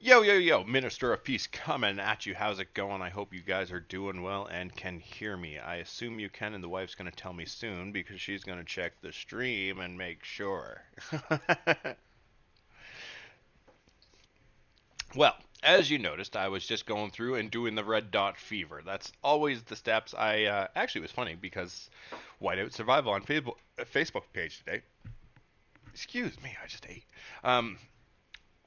Yo, yo, yo, Minister of Peace coming at you. How's it going? I hope you guys are doing well and can hear me. I assume you can, and the wife's going to tell me soon because she's going to check the stream and make sure. Well, as you noticed, I was just going through and doing the red dot fever. That's always the steps. Actually, it was funny because Whiteout Survival on Facebook page today. Excuse me, I just ate. Um,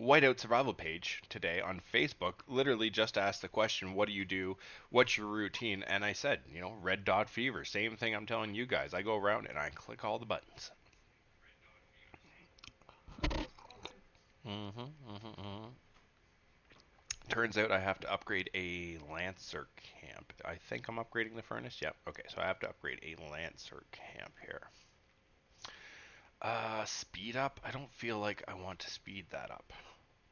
Whiteout Survival page today on Facebook literally just asked the question, "What do you do? What's your routine?" And I said, red dot fever. Same thing I'm telling you guys. I go around and I click all the buttons. hmm hmm Turns out I have to upgrade a Lancer camp. I think I'm upgrading the furnace. Yep. Okay, so I have to upgrade a Lancer camp here. Speed up. I don't feel like I want to speed that up.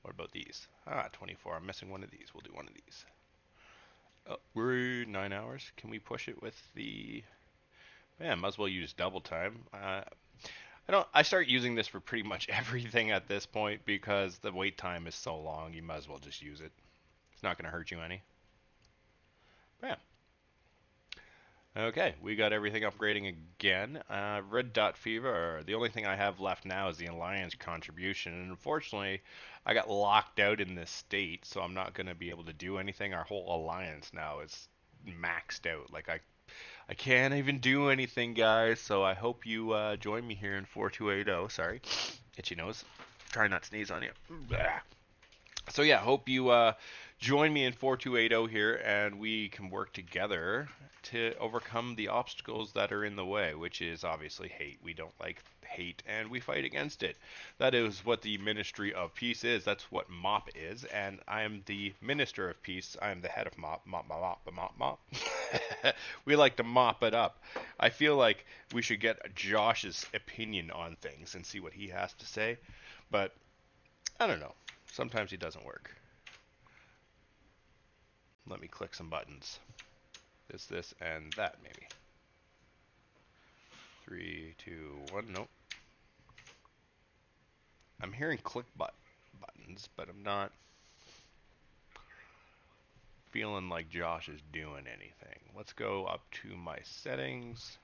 What about these? 24. I'm missing one of these. We'll do one of these. Oh, we're 9 hours. Can we push it with the? Yeah, might as well use double time. I don't. I start using this for pretty much everything at this point because the wait time is so long. You might as well just use it. It's not going to hurt you any. Bam. Okay, we got everything upgrading again. Red Dot Fever, the only thing I have left now is the Alliance contribution. And unfortunately, I got locked out in this state, so I'm not going to be able to do anything. Our whole Alliance now is maxed out. Like, I can't even do anything, guys, so I hope you join me here in 4280. Sorry, itchy nose. Try not to sneeze on you. Blah. So yeah, hope you join me in 4280 here, and we can work together to overcome the obstacles that are in the way, which is obviously hate. We don't like hate, and we fight against it. That is what the Ministry of Peace is. That's what MOP is, and I am the Minister of Peace. I am the head of MOP. MOP, MOP, MOP, MOP, MOP. We like to mop it up. I feel like we should get Josh's opinion on things and see what he has to say, but I don't know. Sometimes he doesn't work. Let me click some buttons. This, and that, maybe. Three, two, one. Nope. I'm hearing click buttons, but I'm not feeling like Josh is doing anything. Let's go up to my settings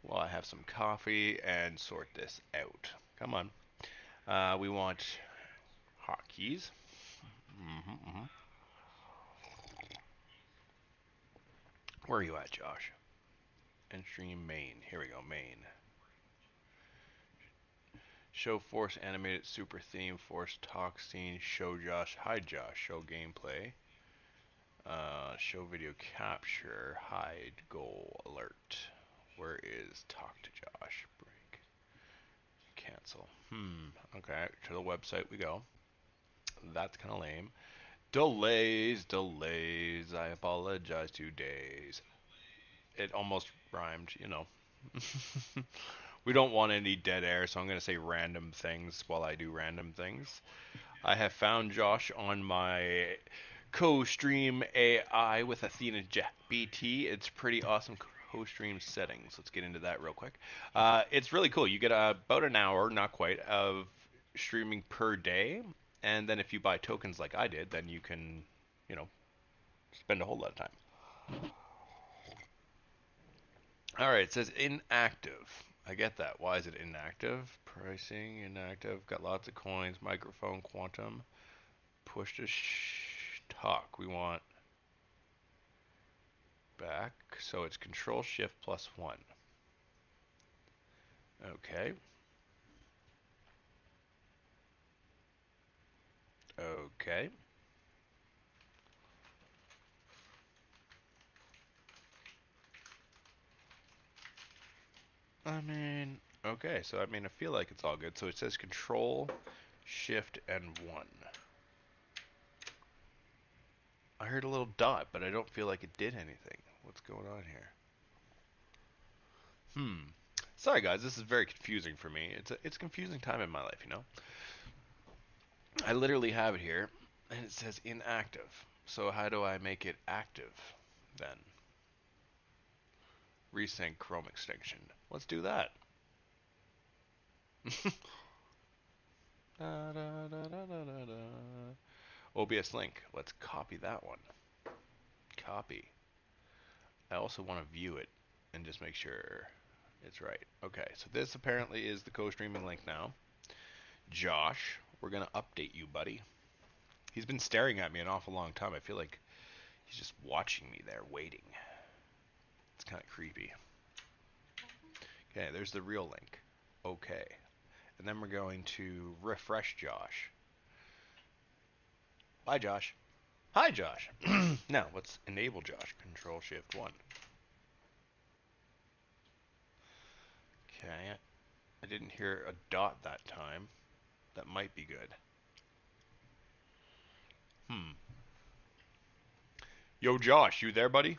while I have some coffee and sort this out. Come on. We want hotkeys. Mm-hmm. Where are you at, Josh? End stream main. Here we go, main. Show force animated super theme, force talk scene, show Josh, hide Josh, show gameplay, show video capture, hide goal alert. Where is talk to Josh? Break. Cancel. Okay, to the website we go. That's kind of lame. Delays. I apologize to days. It almost rhymed. We don't want any dead air, so I'm going to say random things while I do random things. I have found Josh on my co-stream AI with Athena BT. It's pretty awesome co-stream settings. Let's get into that real quick. It's really cool. You get about an hour, not quite, of streaming per day, and then if you buy tokens like I did, then you can, you know, spend a whole lot of time. All right, it says inactive. I get that. Why is it inactive? Pricing, inactive. Got lots of coins. Microphone, quantum. Push to talk. We want back. So it's Control Shift plus 1. Okay. Okay. I mean, okay. So I feel like it's all good. So it says Control Shift and 1. I heard a little dot, but I don't feel like it did anything. What's going on here? Sorry guys, this is very confusing for me. It's a confusing time in my life. I literally have it here, and it says inactive. So how do I make it active then? Resync Chrome extension. Let's do that. Da, da, da, da, da, da, da. OBS link. Let's copy that one. Copy. I also want to view it and just make sure it's right. Okay, so this apparently is the co-streaming link now. Josh, we're going to update you, buddy. He's been staring at me an awful long time. I feel like he's just watching me there, waiting. It's kind of creepy. Okay, there's the real link. Okay. And then we're going to refresh Josh. Bye, Josh. Hi, Josh. Now, let's enable Josh. Control Shift 1. Okay. I didn't hear a dot that time. That might be good. Yo, Josh, you there, buddy?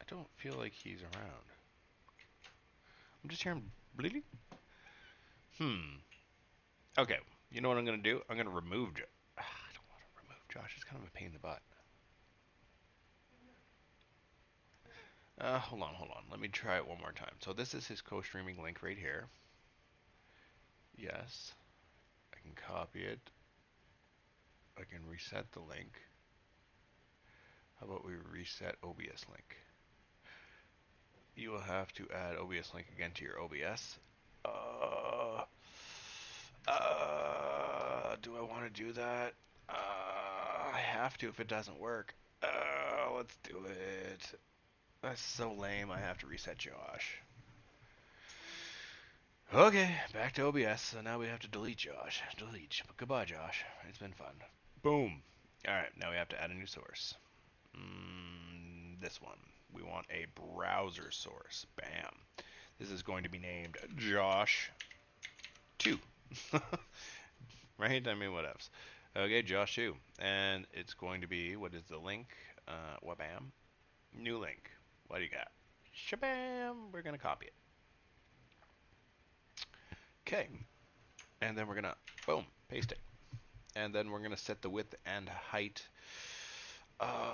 I don't feel like he's around. I'm just hearing bleeding. Okay. You know what I'm going to do? I'm going to remove Josh. I don't want to remove Josh. It's kind of a pain in the butt. Hold on. Let me try it one more time. So this is his co-streaming link right here. Yes. I can copy it. I can reset the link. How about we reset OBS link? You will have to add OBS link again to your OBS. Do I want to do that? I have to if it doesn't work. Let's do it. That's so lame. I have to reset Josh. Okay, back to OBS. So now we have to delete Josh. Delete. Goodbye, Josh. It's been fun. Boom. Alright, now we have to add a new source. This one. We want a browser source. Bam. This is going to be named Josh 2. Right? I mean, what else? Okay, Josh 2. And it's going to be, what is the link? Wabam. New link. What do you got? Shabam. We're going to copy it. Okay. And then we're going to, boom, paste it. And then we're going to set the width and height.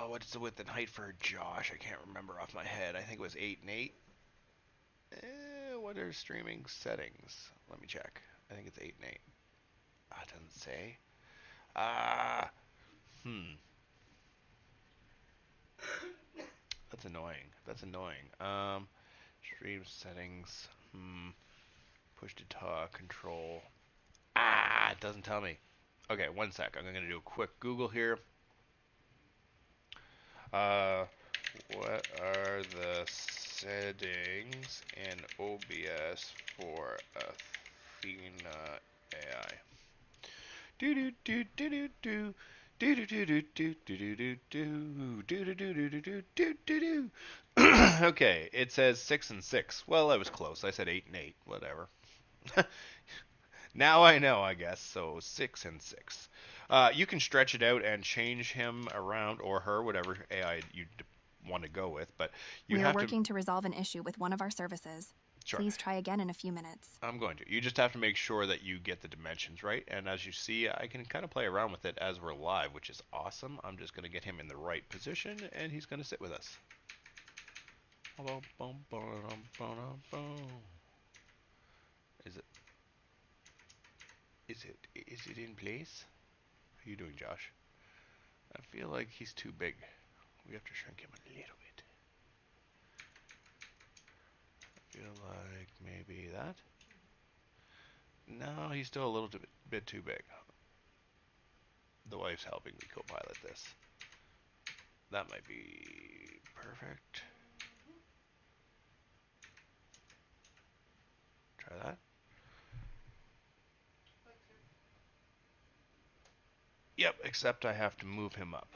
What is the width and height for Josh? I can't remember off my head. I think it was 8 and 8. What are streaming settings? Let me check. I think it's 8 and 8. It doesn't say. Ah, That's annoying. That's annoying. Stream settings. Push to talk. Control. It doesn't tell me. Okay, one sec. I'm gonna do a quick Google here. Uh, what are the settings in OBS for Athena AI? Do do do do do do. Do do do do do do do do do do do do do do do do. Okay, it says 6 and 6. Well, I was close. I said 8 and 8. Whatever. Now I know, I guess. So 6 and 6. You can stretch it out and change him around or her, whatever AI you want to go with. But you We are have to. working to resolve an issue with one of our services. Sure. Please try again in a few minutes. I'm going to. You just have to make sure that you get the dimensions right. And as you see, I can kind of play around with it as we're live, which is awesome. I'm just going to get him in the right position, and he's going to sit with us. Is it? Is it in place? How are you doing, Josh? I feel like he's too big. We have to shrink him a little bit. I feel like maybe that. No, he's still a little bit too big. The wife's helping me co-pilot this. That might be perfect. Try that. Yep, except I have to move him up.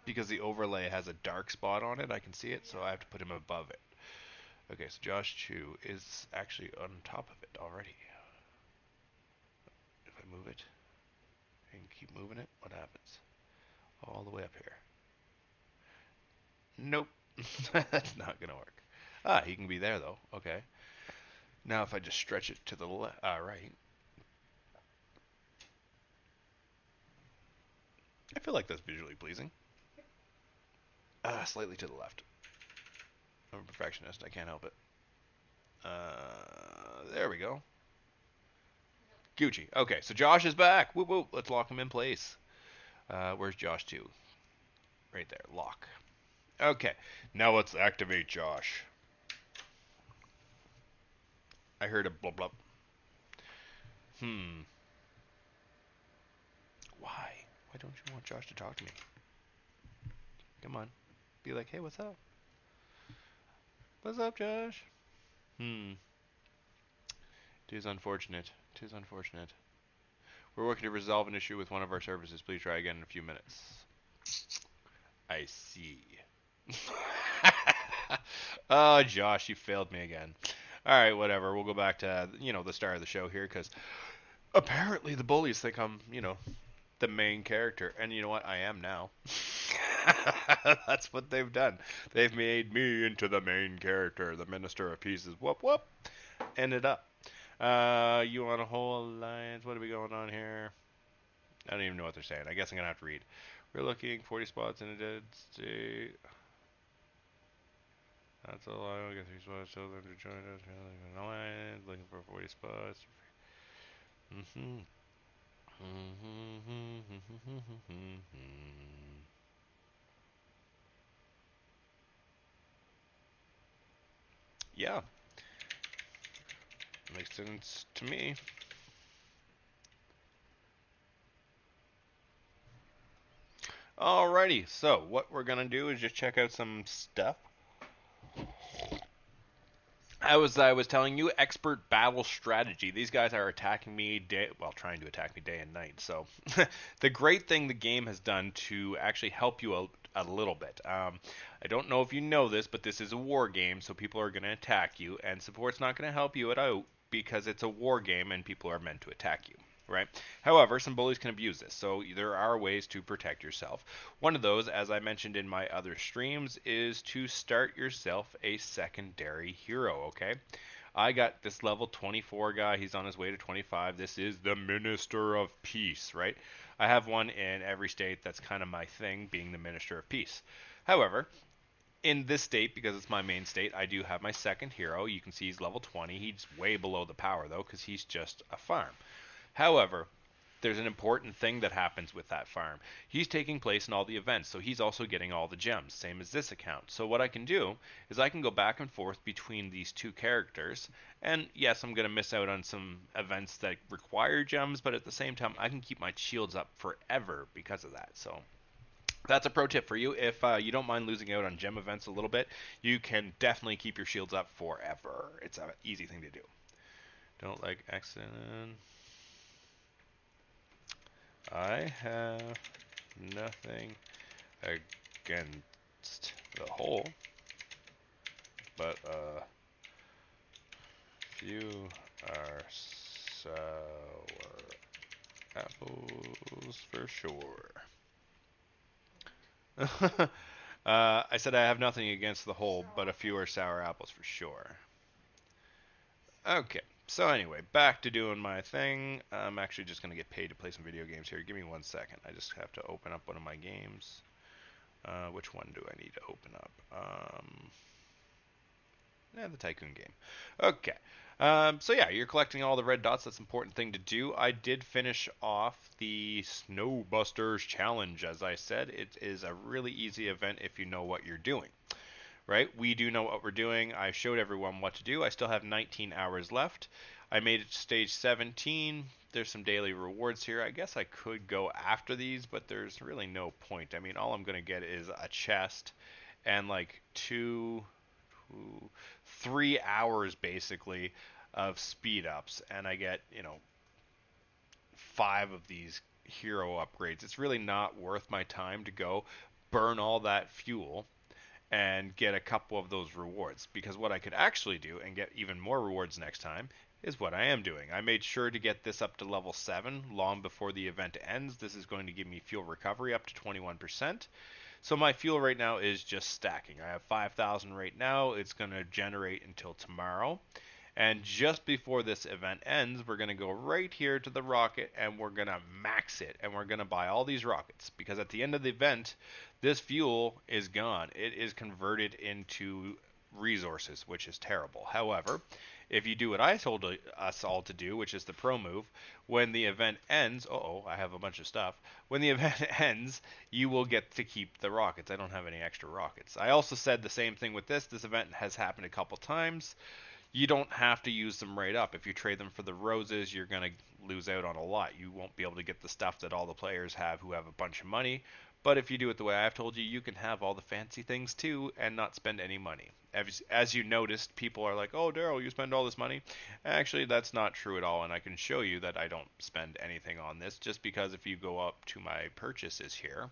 Because the overlay has a dark spot on it, I can see it, so I have to put him above it. Okay, so Josh Chu is actually on top of it already. If I move it and keep moving it, what happens? All the way up here. Nope. That's not gonna work. He can be there though. Okay. Now if I just stretch it to the right. I feel like that's visually pleasing. Slightly to the left. I'm a perfectionist. I can't help it. There we go. Gucci. Okay, so Josh is back. Whoop whoop. Let's lock him in place. Where's Josh 2? Right there. Lock. Okay. Now let's activate Josh. I heard a blub blub. Hmm. Why? Why don't you want Josh to talk to me? Come on. Be like, hey, what's up? What's up, Josh? Hmm. Tis unfortunate. Tis unfortunate. We're working to resolve an issue with one of our services. Please try again in a few minutes. I see. Oh, Josh, you failed me again. All right, whatever. We'll go back to the start of the show here because apparently the bullies think I'm the main character, and you know what? I am now. That's what they've done. They've made me into the main character, the Minister of Pieces. Whoop whoop. Ended up. You want a whole alliance? What are we going on here? I don't even know what they're saying. I guess I'm gonna have to read. We're looking 40 spots in a dead state. That's a lot. We got 3 spots. Tell them to join us. An alliance. Looking for 40 spots. Mm-hmm. Yeah, makes sense to me. Alrighty, so what we're gonna do is just check out some stuff. I was telling you, expert battle strategy. These guys are attacking me trying to attack me day and night. So, the great thing the game has done to actually help you out a little bit. I don't know if you know this, but this is a war game, so people are going to attack you, and support's not going to help you out because it's a war game and people are meant to attack you. Right? However, some bullies can abuse this, so there are ways to protect yourself. One of those, as I mentioned in my other streams, is to start yourself a secondary hero, okay? I got this level 24 guy. He's on his way to 25. This is the Minister of Peace, right? I have one in every state. That's kind of my thing, being the Minister of Peace. However, in this state, because it's my main state, I do have my second hero. You can see he's level 20. He's way below the power, though, because he's just a farm. However, there's an important thing that happens with that farm. He's taking place in all the events, so he's also getting all the gems, same as this account. So what I can do is I can go back and forth between these two characters, and yes, I'm going to miss out on some events that require gems, but at the same time, I can keep my shields up forever because of that. So that's a pro tip for you. If you don't mind losing out on gem events a little bit, you can definitely keep your shields up forever. It's an easy thing to do. Don't like accident. I have nothing against the whole, but a few are sour apples for sure. I said I have nothing against the whole, but a few are sour apples for sure. Okay, so anyway, back to doing my thing. I'm actually just going to get paid to play some video games here. Give me 1 second. I just have to open up one of my games. Which one do I need to open up? The Tycoon game. Okay. So yeah, you're collecting all the red dots. That's an important thing to do. I did finish off the Snowbusters Challenge, as I said. It is a really easy event if you know what you're doing. Right? We do know what we're doing. I showed everyone what to do. I still have 19 hours left. I made it to stage 17. There's some daily rewards here. I guess I could go after these, but there's really no point. I mean, all I'm going to get is a chest and like 3 hours basically of speed ups, and I get 5 of these hero upgrades. It's really not worth my time to go burn all that fuel and get a couple of those rewards, because what I could actually do and get even more rewards next time is what I am doing. I made sure to get this up to level 7 long before the event ends. This is going to give me fuel recovery up to 21%. So my fuel right now is just stacking. I have 5,000 right now. It's going to generate until tomorrow. And just before this event ends, we're going to go right here to the rocket and we're going to max it. And we're going to buy all these rockets. Because at the end of the event, this fuel is gone. It is converted into resources, which is terrible. However, if you do what I told us all to do, which is the pro move, when the event ends, oh, I have a bunch of stuff. When the event ends, you will get to keep the rockets. I don't have any extra rockets. I also said the same thing with this. This event has happened a couple times. You don't have to use them right up. If you trade them for the roses, you're going to lose out on a lot. You won't be able to get the stuff that all the players have who have a bunch of money. But if you do it the way I've told you, you can have all the fancy things too and not spend any money. As you noticed, people are like, oh, Daryl, you spend all this money. Actually, that's not true at all. And I can show you that I don't spend anything on this just because if you go up to my purchases here,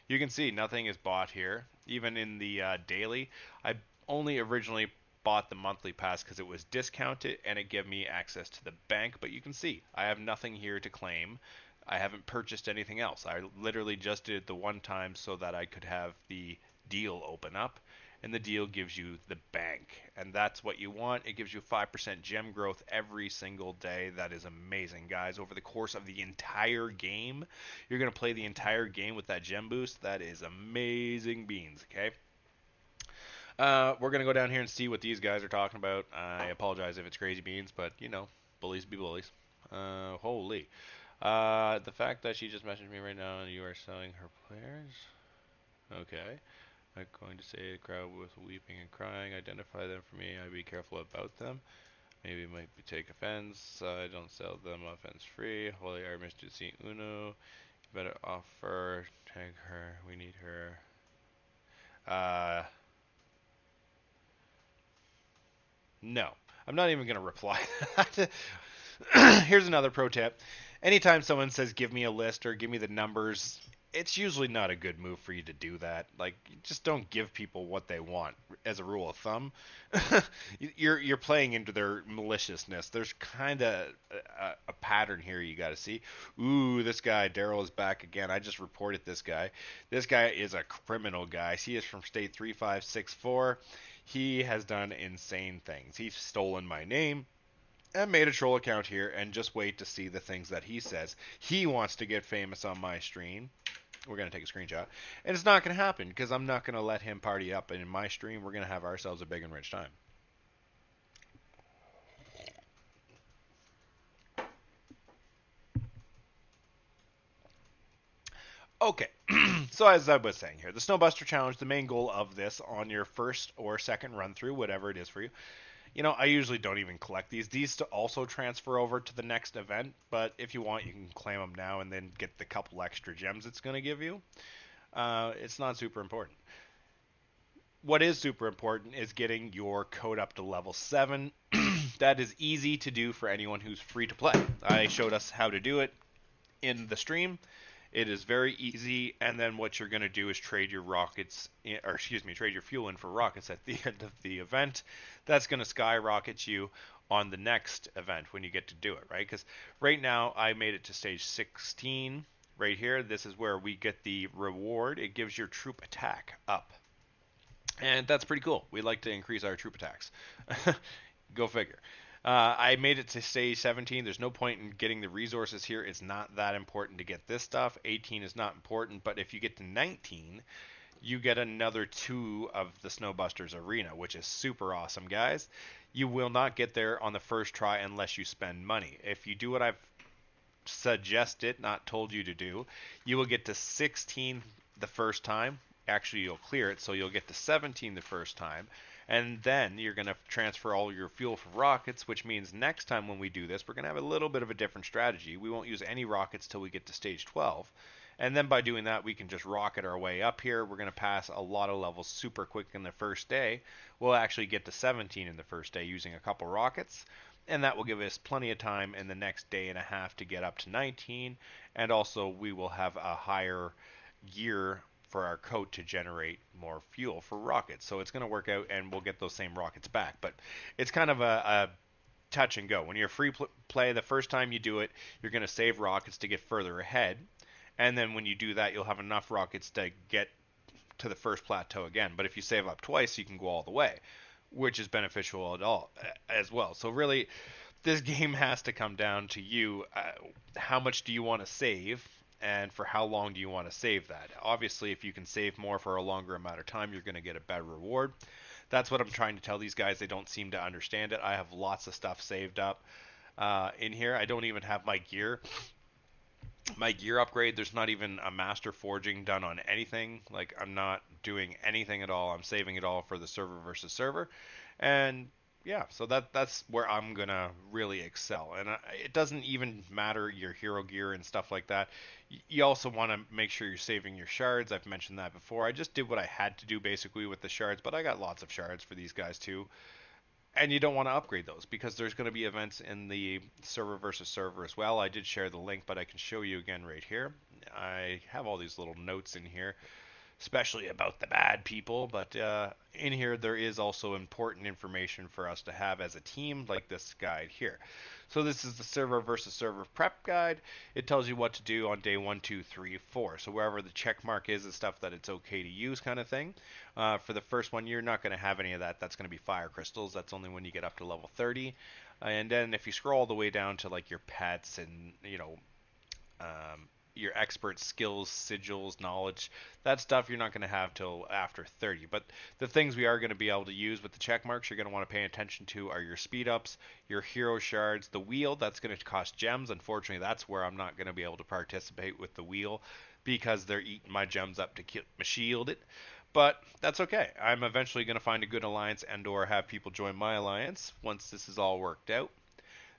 you can see nothing is bought here. Even in the daily, I only originally bought the monthly pass because it was discounted and it gave me access to the bank. But you can see I have nothing here to claim. I haven't purchased anything else. I literally just did it the one time so that I could have the deal open up. And the deal gives you the bank. And that's what you want. It gives you 5% gem growth every single day. That is amazing, guys. Over the course of the entire game, you're going to play the entire game with that gem boost. That is amazing beans, okay? We're gonna go down here and see what these guys are talking about. I apologize if it's crazy beans, but you know, bullies be bullies. Holy. The fact that she just messaged me right now and you are selling her players. Okay. I'm going to say a crowd with weeping and crying. Identify them for me. I be careful about them. Maybe it might be take offense. I don't sell them offense free. Holy Artemis to see Uno. You better offer. Tag her. We need her. Uh, no. I'm not even going to reply. Here's another pro tip. Anytime someone says give me a list or give me the numbers, it's usually not a good move for you to do that. Like, just don't give people what they want as a rule of thumb. You're playing into their maliciousness. There's kind of a pattern here you got to see. Ooh, this guy Daryl is back again. I just reported this guy. This guy is a criminal guy. He is from state 3564. He has done insane things. He's stolen my name and made a troll account here and just wait to see the things that he says. He wants to get famous on my stream. We're going to take a screenshot. And it's not going to happen because I'm not going to let him party up. And in my stream, we're going to have ourselves a big and rich time. Okay, so as I was saying here, the Snowbuster Challenge, the main goal of this on your first or second run through, whatever it is for you, you know, I usually don't even collect these. These to also transfer over to the next event, but if you want, you can claim them now and then get the couple extra gems it's going to give you. It's not super important. What is super important is getting your code up to level 7. That is easy to do for anyone who's free to play. I showed us how to do it in the stream. It is very easy, and then what you're going to do is trade your rockets, or excuse me, trade your fuel in for rockets at the end of the event. That's going to skyrocket you on the next event when you get to do it, right? Because right now I made it to stage 16 right here. This is where we get the reward. It gives your troop attack up. And that's pretty cool. We like to increase our troop attacks. Go figure. I made it to stage 17. There's no point in getting the resources here. It's not that important to get this stuff. 18 is not important, but if you get to 19, you get another 2 of the Snowbusters Arena, which is super awesome, guys. You will not get there on the first try unless you spend money. If you do what I've suggested, not told you to do, you will get to 16 the first time. Actually, you'll clear it, so you'll get to 17 the first time. And then you're going to transfer all your fuel for rockets, which means next time when we do this, we're going to have a little bit of a different strategy. We won't use any rockets till we get to stage 12. And then by doing that, we can just rocket our way up here. We're going to pass a lot of levels super quick in the first day. We'll actually get to 17 in the first day using a couple rockets. And that will give us plenty of time in the next day and a half to get up to 19. And also, we will have a higher gear for our coat to generate more fuel for rockets. So it's going to work out and we'll get those same rockets back. But it's kind of a touch and go. When you're free play, the first time you do it, you're going to save rockets to get further ahead. And then when you do that, you'll have enough rockets to get to the first plateau again. But if you save up twice, you can go all the way, which is beneficial at all as well. So really, this game has to come down to you. How much do you want to save? And for how long do you want to save that? Obviously, if you can save more for a longer amount of time, you're going to get a better reward. That's what I'm trying to tell these guys. They don't seem to understand it. I have lots of stuff saved up in here. I don't even have my gear upgrade. There's not even a master forging done on anything. Like, I'm not doing anything at all. I'm saving it all for the server versus server, and yeah, so that's where I'm gonna really excel. And it doesn't even matter your hero gear and stuff like that. You also want to make sure you're saving your shards. I've mentioned that before. I just did what I had to do basically with the shards, but I got lots of shards for these guys too. And you don't want to upgrade those because there's going to be events in the server versus server as well. I did share the link, but I can show you again right here. I have all these little notes in here, especially about the bad people. But in here, there is also important information for us to have as a team, like this guide here. So this is the server versus server prep guide. It tells you what to do on day 1, 2, 3, 4. So wherever the check mark is, the stuff that it's okay to use, kind of thing. For the first one, you're not going to have any of that. That's going to be fire crystals. That's only when you get up to level 30. And then if you scroll all the way down to like your pets and your expert skills, sigils, knowledge, that stuff you're not going to have till after 30. But the things we are going to be able to use with the check marks you're going to want to pay attention to are your speed ups, your hero shards, the wheel, that's going to cost gems. Unfortunately, that's where I'm not going to be able to participate with the wheel because they're eating my gems up to keep my shield it. But that's okay. I'm eventually going to find a good alliance and or have people join my alliance once this is all worked out.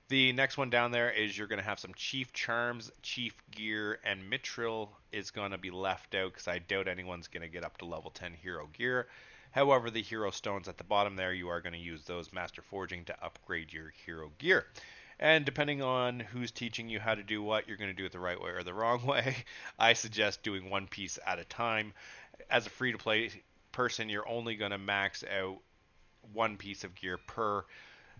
The next one down there is you're going to have some Chief Charms, Chief Gear, and Mithril is going to be left out because I doubt anyone's going to get up to level 10 Hero Gear. However, the Hero Stones at the bottom there, you are going to use those Master Forging to upgrade your Hero Gear. And depending on who's teaching you how to do what, you're going to do it the right way or the wrong way. I suggest doing one piece at a time. As a free to play person, you're only going to max out one piece of gear per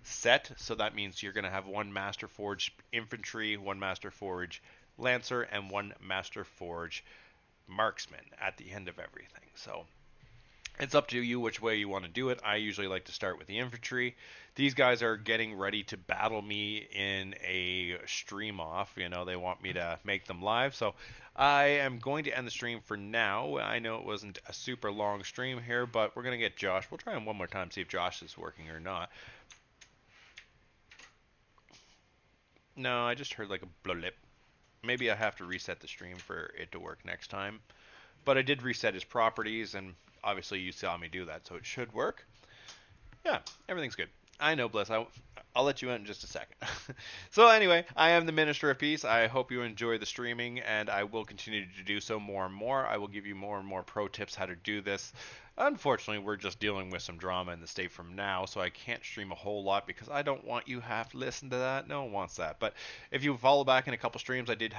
set. So that means you're going to have one Master Forge infantry, one Master Forge lancer, and one Master Forge marksman at the end of everything. So it's up to you which way you want to do it. I usually like to start with the infantry. These guys are getting ready to battle me in a stream off. You know, they want me to make them live. So I am going to end the stream for now. I know it wasn't a super long stream here, but we're going to get Josh. We'll try him one more time, see if Josh is working or not. No, I just heard like a blip. Maybe I have to reset the stream for it to work next time. But I did reset his properties, and obviously you saw me do that, so it should work. Yeah, everything's good. I know, Bliss. I'll let you in just a second. So anyway, I am the Minister of Peace. I hope you enjoy the streaming, and I will continue to do so more and more. I will give you more and more pro tips how to do this. Unfortunately, we're just dealing with some drama in the state from now, so I can't stream a whole lot because I don't want you to have to listen to that. No one wants that. But if you follow back in a couple streams, I did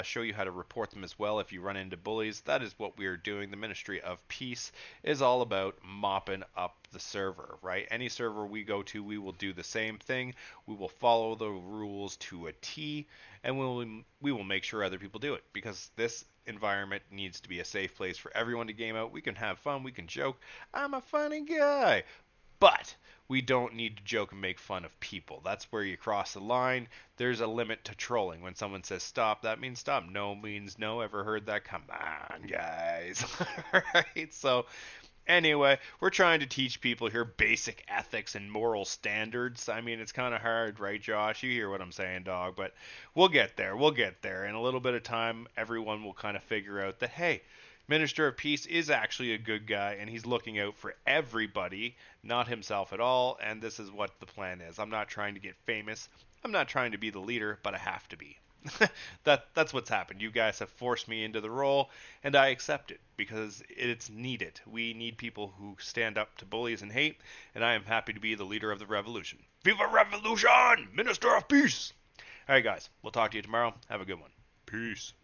show you how to report them as well if you run into bullies. That is what we are doing. The Ministry of Peace is all about mopping up the server, right? Any server we go to, we will do the same thing. We will follow the rules to a T, and we will make sure other people do it because this environment needs to be a safe place for everyone to game out. We can have fun, we can joke. I'm a funny guy. But we don't need to joke and make fun of people. That's where you cross the line. There's a limit to trolling. When someone says stop, that means stop. No means no. Ever heard that? Come on, guys. Right? So anyway, we're trying to teach people here basic ethics and moral standards. I mean, it's kind of hard, right, Josh? You hear what I'm saying, dog, but we'll get there. We'll get there. In a little bit of time, everyone will kind of figure out that, hey, Minister of Peace is actually a good guy and he's looking out for everybody, not himself at all, and this is what the plan is. I'm not trying to get famous. I'm not trying to be the leader, but I have to be. That's what's happened. You guys have forced me into the role, and I accept it because it's needed. We need people who stand up to bullies and hate, and I am happy to be the leader of the revolution. Viva Revolution! Minister of Peace! All right, guys, we'll talk to you tomorrow. Have a good one. Peace.